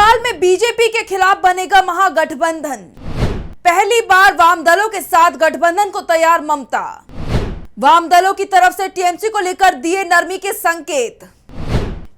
बंगाल में बीजेपी के खिलाफ बनेगा महागठबंधन। पहली बार वाम दलों के साथ गठबंधन को तैयार ममता। वाम दलों की तरफ से टीएमसी को लेकर दिए नरमी के संकेत।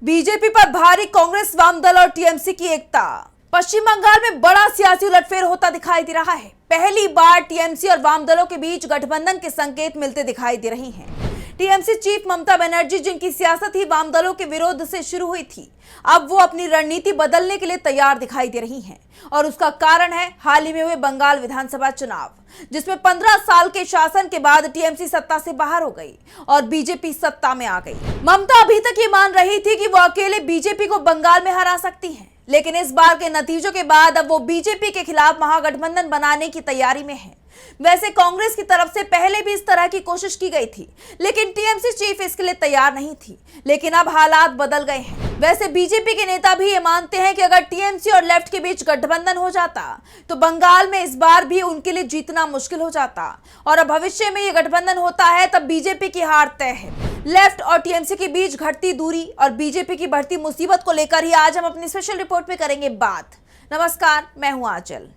बीजेपी पर भारी कांग्रेस, वाम दल और टीएमसी की एकता। पश्चिम बंगाल में बड़ा सियासी उलटफेर होता दिखाई दे रहा है। पहली बार टीएमसी और वाम दलों के बीच गठबंधन के संकेत मिलते दिखाई दे रही हैं। टीएमसी चीफ ममता बनर्जी, जिनकी सियासत ही वाम दलों के विरोध से शुरू हुई थी, अब वो अपनी रणनीति बदलने के लिए तैयार दिखाई दे रही हैं। और उसका कारण है हाल ही में हुए बंगाल विधानसभा चुनाव, जिसमें 15 साल के शासन के बाद टीएमसी सत्ता से बाहर हो गई और बीजेपी सत्ता में आ गई। ममता अभी तक ये मान रही थी कि वो अकेले बीजेपी को बंगाल में हरा सकती हैं, लेकिन इस बार के नतीजों के बाद अब वो बीजेपी के खिलाफ महागठबंधन बनाने की तैयारी में है। वैसे कांग्रेस की तरफ से पहले भी इस तरह की कोशिश की गई थी, लेकिन टीएमसी चीफ इसके लिए तैयार नहीं थी। लेकिन अब हालात बदल गए हैं। वैसे बीजेपी के नेता भी ये मानते हैं कि अगर टीएमसी और लेफ्ट के बीच गठबंधन हो जाता तो बंगाल में इस बार भी उनके लिए जीतना मुश्किल हो जाता, और अब भविष्य में ये गठबंधन होता है तब बीजेपी की हार तय है। लेफ्ट और टीएमसी के बीच घटती दूरी और बीजेपी की बढ़ती मुसीबत को लेकर ही आज हम अपनी स्पेशल रिपोर्ट में करेंगे बात। नमस्कार, मैं हूं आंचल।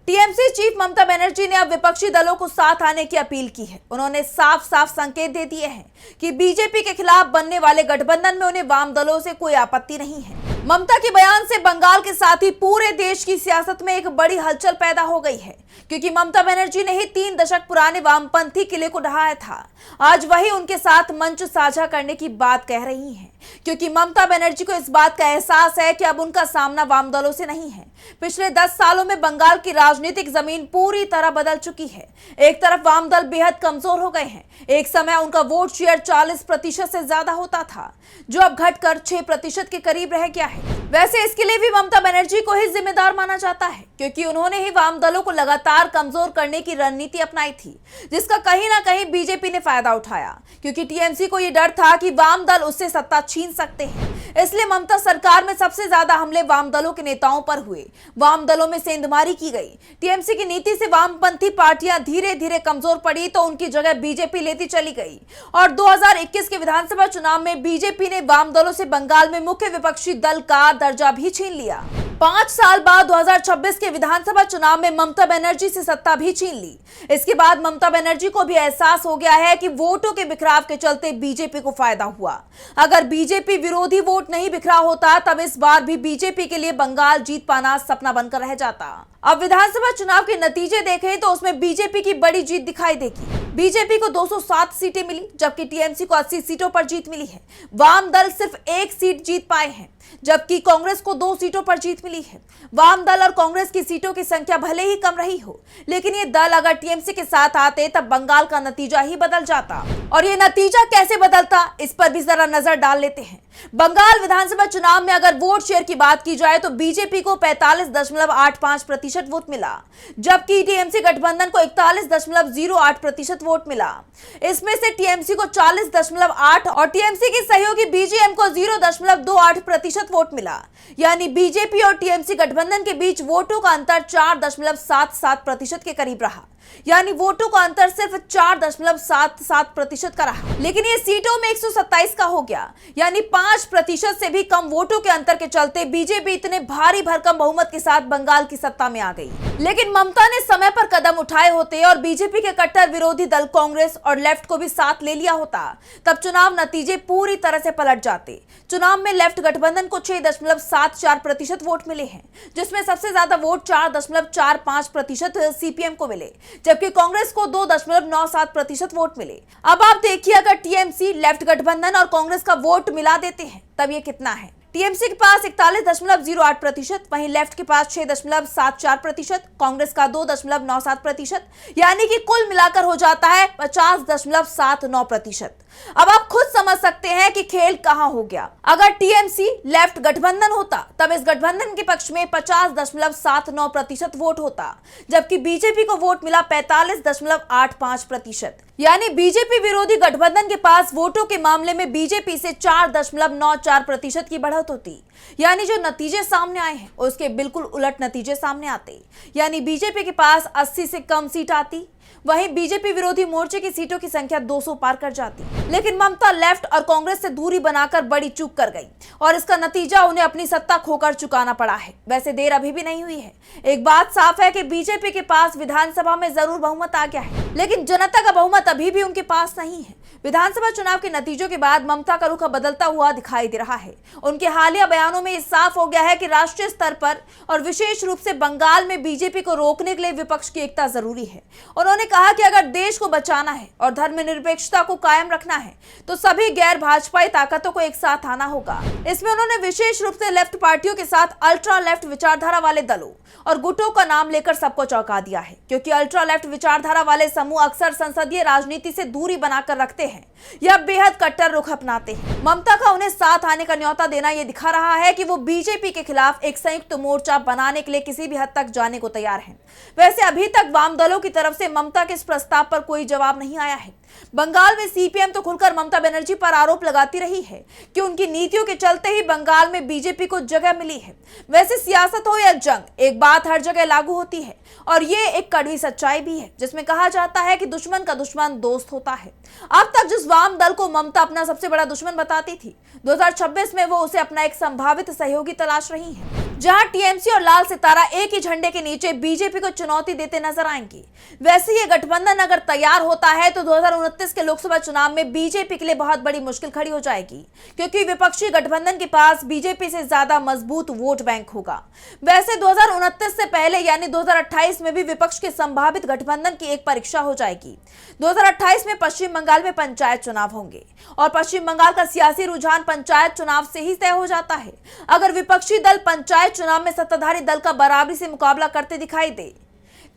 टीएमसी चीफ ममता बनर्जी ने अब विपक्षी दलों को साथ आने की अपील की है। उन्होंने साफ साफ संकेत दे दिए हैं कि बीजेपी के खिलाफ बनने वाले गठबंधन में उन्हें वाम दलों से कोई आपत्ति नहीं है। ममता के बयान से बंगाल के साथ ही पूरे देश की सियासत में एक बड़ी हलचल पैदा हो गई है, क्योंकि ममता बनर्जी ने ही 3 दशक पुराने वामपंथी किले को ढहाया था। आज वही उनके साथ मंच साझा करने की बात कह रही हैं, क्योंकि ममता बनर्जी को इस बात का एहसास है कि अब उनका सामना वाम दलों से नहीं है। पिछले 10 सालों में बंगाल की राजनीतिक जमीन पूरी तरह बदल चुकी है। एक तरफ वाम दल बेहद कमजोर हो गए हैं। एक समय उनका वोट शेयर 40% से ज्यादा होता था, जो अब घटकर 6% के करीब रह गया है। वैसे इसके लिए भी ममता बनर्जी को ही जिम्मेदार माना जाता है, क्योंकि उन्होंने ही वाम दलों को लगातार कमजोर करने की रणनीति अपनाई थी, जिसका कहीं ना कहीं बीजेपी ने फायदा उठाया, क्योंकि टीएमसी को यह डर था कि वाम दल उससे सत्ता छीन सकते हैं। इसलिए ममता सरकार में सबसे ज्यादा हमले वाम दलों के नेताओं पर हुए। वाम दलों में सेंधमारी की गई। टीएमसी की नीति से वामपंथी पार्टियां धीरे धीरे कमजोर पड़ी तो उनकी जगह बीजेपी लेती चली गई, और 2021 के विधानसभा चुनाव में बीजेपी ने वाम दलों से बंगाल में मुख्य विपक्षी दल का दर्जा भी छीन लिया। 5 साल बाद 2026 के विधानसभा चुनाव में ममता बनर्जी से सत्ता भी छीन ली। इसके बाद ममता बनर्जी को भी एहसास हो गया है कि वोटों के बिखराव के चलते बीजेपी को फायदा हुआ। अगर बीजेपी विरोधी वोट नहीं बिखरा होता तब इस बार भी बीजेपी के लिए बंगाल जीत पाना सपना बनकर रह जाता। अब विधानसभा चुनाव के नतीजे देखें तो उसमें बीजेपी की बड़ी जीत दिखाई देगी। बीजेपी को 207 सीटें मिली, जबकि टीएमसी को 80 सीटों पर जीत मिली है। वाम दल सिर्फ 1 सीट जीत पाए हैं, जबकि कांग्रेस को 2 सीटों पर जीत मिली है। वाम दल और कांग्रेस की सीटों की संख्या भले ही कम रही हो, लेकिन ये दल अगर टीएमसी के साथ आते तब बंगाल का नतीजा ही बदल जाता। और ये नतीजा कैसे बदलता, इस पर भी जरा नजर डाल लेते हैं। बंगाल विधानसभा चुनाव में अगर वोट शेयर की बात की जाए तो बीजेपी को 45.85% वोट मिला, जबकि टीएमसी गठबंधन को 41.08% वोट मिला। इसमें से टीएमसी को 40.8 और टीएमसी की सहयोगी बीजेएम को 0.28% वोट मिला। यानी बीजेपी और टीएमसी गठबंधन के बीच वोटों का अंतर 4.77% के करीब रहा। यानी वोटों का अंतर सिर्फ 4.77% का रहा, लेकिन ये सीटों में 127 का हो गया। यानी 5% से भी कम वोटों के अंतर के चलते बीजेपी इतने भारी भरकम बहुमत के साथ बंगाल की सत्ता में आ गई। लेकिन ममता ने समय पर कदम उठाए होते और बीजेपी के कट्टर विरोधी दल कांग्रेस और लेफ्ट को भी साथ ले लिया होता, तब चुनाव नतीजे पूरी तरह से पलट जाते। चुनाव में लेफ्ट गठबंधन को 6.74% वोट मिले हैं, जिसमें सबसे ज्यादा वोट 4.45% सीपीएम को मिले, जबकि कांग्रेस को 2.97% वोट मिले। अब आप देखिए, अगर टीएमसी, लेफ्ट गठबंधन और कांग्रेस का वोट मिला देते हैं तब ये कितना है। टीएमसी के पास 41.08%, वहीं लेफ्ट के पास 6.74%, कांग्रेस का 2.97%, यानी कि कुल मिलाकर हो जाता है 50.79%। अब आप खुद समझ सकते हैं कि खेल कहां हो गया। अगर टीएमसी लेफ्ट गठबंधन होता तब इस गठबंधन के पक्ष में 50.79% वोट होता, जबकि बीजेपी को वोट मिला 45.85%। यानी बीजेपी विरोधी गठबंधन के पास वोटों के मामले में बीजेपी से 4.94% की बढ़त होती। यानी जो नतीजे सामने आए हैं उसके बिल्कुल उलट नतीजे सामने आते। यानी बीजेपी के पास 80 से कम सीट आती, वहीं बीजेपी विरोधी मोर्चे की सीटों की संख्या 200 पार कर जाती। लेकिन ममता लेफ्ट और कांग्रेस से दूरी बनाकर बड़ी चूक कर गई और इसका नतीजा उन्हें अपनी सत्ता खोकर चुकाना पड़ा है। वैसे देर अभी भी नहीं हुई है। एक बात साफ है कि बीजेपी के पास विधानसभा में जरूर बहुमत आ गया है, लेकिन जनता का बहुमत अभी भी उनके पास नहीं है। विधानसभा चुनाव के नतीजों के बाद ममता का रुख बदलता हुआ दिखाई दे रहा है। उनके हालिया बयानों में साफ हो गया है कि राष्ट्रीय स्तर पर और विशेष रूप से बंगाल में बीजेपी को रोकने के लिए विपक्ष की एकता जरूरी है। उन्होंने कहा कि अगर देश को बचाना है और धर्मनिरपेक्षता को कायम रखना है तो सभी गैर भाजपाई ताकतों को एक साथ आना होगा। इसमें उन्होंने विशेष रूप से लेफ्ट पार्टियों के साथ अल्ट्रा लेफ्ट विचारधारा वाले दलों और गुटों का नाम लेकर सबको चौंका दिया है, क्योंकि अल्ट्रा लेफ्ट विचारधारा वाले समूह अक्सर संसदीय राजनीति से दूरी बनाकर रखते हैं या बेहद कट्टर रुख अपनाते हैं। ममता का उन्हें साथ आने का न्योता देना यह दिखा रहा है कि वो बीजेपी के खिलाफ एक संयुक्त मोर्चा बनाने के लिए किसी भी हद तक जाने को तैयार हैं। वैसे अभी तक वाम दलों की तरफ से ममता के इस प्रस्ताव पर कोई जवाब नहीं आया है। बंगाल में सीपीएम तो खुलकर ममता बनर्जी पर आरोप लगाती रही है कि उनकी नीतियों के चलते ही बंगाल में बीजेपी को जगह मिली है। वैसे सियासत हो या जंग, एक बात हर जगह लागू होती है और ये एक कड़वी सच्चाई भी है, जिसमें कहा जाता है कि दुश्मन का दुश्मन दोस्त होता है। अब तक जिस वाम दल को ममता अपना सबसे बड़ा दुश्मन बताती थी, 2026 में वो उसे अपना एक संभावित सहयोगी तलाश रही है। जहां टीएमसी और लाल सितारा एक ही झंडे के नीचे बीजेपी को चुनौती देते नजर आएंगी, वैसे ये गठबंधन अगर तैयार होता है तो 2029 के लोकसभा चुनाव में बीजेपी के लिए बहुत बड़ी मुश्किल खड़ी हो जाएगी, क्योंकि विपक्षी गठबंधन के पास बीजेपी से ज्यादा मजबूत वोट बैंक होगा। वैसे 2029 से पहले यानी 2028 में भी विपक्ष के संभावित गठबंधन की एक परीक्षा हो जाएगी। 2028 में पश्चिम बंगाल में पंचायत चुनाव होंगे और पश्चिम बंगाल का सियासी रुझान पंचायत चुनाव से ही तय हो जाता है। अगर विपक्षी दल पंचायत चुनाव में सत्ताधारी दल का बराबरी से मुकाबला करते दिखाई दे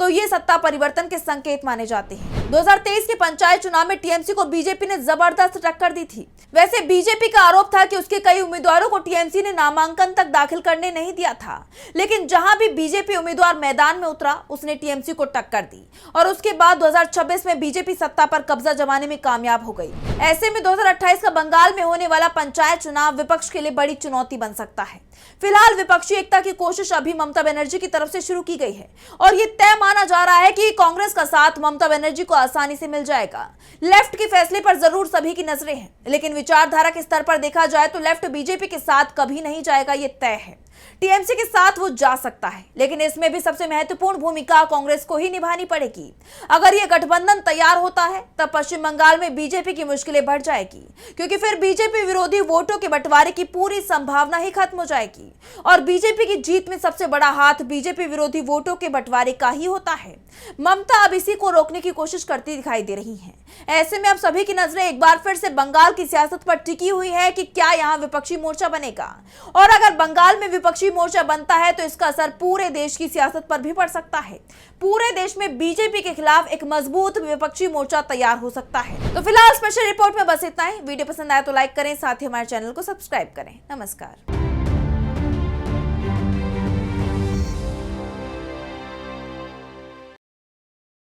तो ये सत्ता परिवर्तन के संकेत माने जाते हैं। 2023 के पंचायत चुनाव में टीएमसी को बीजेपी ने जबरदस्त टक्कर दी थी। वैसे बीजेपी का आरोप था कि उसके कई उम्मीदवारों को टीएमसी ने नामांकन तक दाखिल करने नहीं दिया था, लेकिन जहां भी बीजेपी उम्मीदवार मैदान में उतरा उसने टीएमसी को टक्कर दी और उसके बाद 2026 में बीजेपी सत्ता पर कब्जा जमाने में कामयाब हो गई। ऐसे में 2028 का बंगाल में होने वाला पंचायत चुनाव विपक्ष के लिए बड़ी चुनौती बन सकता है। फिलहाल विपक्षी एकता की कोशिश अभी ममता बनर्जी की तरफ से शुरू की गई है और ये तय माना जा रहा है कि कांग्रेस का साथ ममता बनर्जी को आसानी से मिल जाएगा। लेफ्ट के फैसले पर जरूर सभी की नजरें हैं, लेकिन विचारधारा के स्तर पर देखा जाए तो लेफ्ट बीजेपी के साथ कभी नहीं जाएगा, ये तय है। टीएमसी के साथ वो जा सकता है, लेकिन इसमें भी सबसे महत्वपूर्ण भूमिका कांग्रेस को ही निभानी पड़ेगी। अगर ये गठबंधन तैयार होता है तब पश्चिम बंगाल में बीजेपी की मुश्किलें बढ़ जाएगी, क्योंकि फिर बीजेपी विरोधी वोटों के बंटवारे की पूरी संभावना ही खत्म हो जाएगी और बीजेपी की जीत में सबसे बड़ा हाथ बीजेपी विरोधी वोटों के बंटवारे का ही होता है। ममता अब इसी को रोकने की कोशिश करती दिखाई दे रही है। ऐसे में अब सभी की नजरें एक बार फिर से बंगाल की सियासत पर टिकी हुई है कि क्या यहाँ विपक्षी मोर्चा बनेगा, और अगर बंगाल में विपक्षी मोर्चा बनता है तो इसका असर पूरे देश की सियासत पर भी पड़ सकता है। पूरे देश में बीजेपी के खिलाफ एक मजबूत विपक्षी मोर्चा तैयार हो सकता है। तो फिलहाल स्पेशल रिपोर्ट में बस इतना ही। वीडियो पसंद आए तो लाइक करें, साथ ही हमारे चैनल को सब्सक्राइब करें। नमस्कार।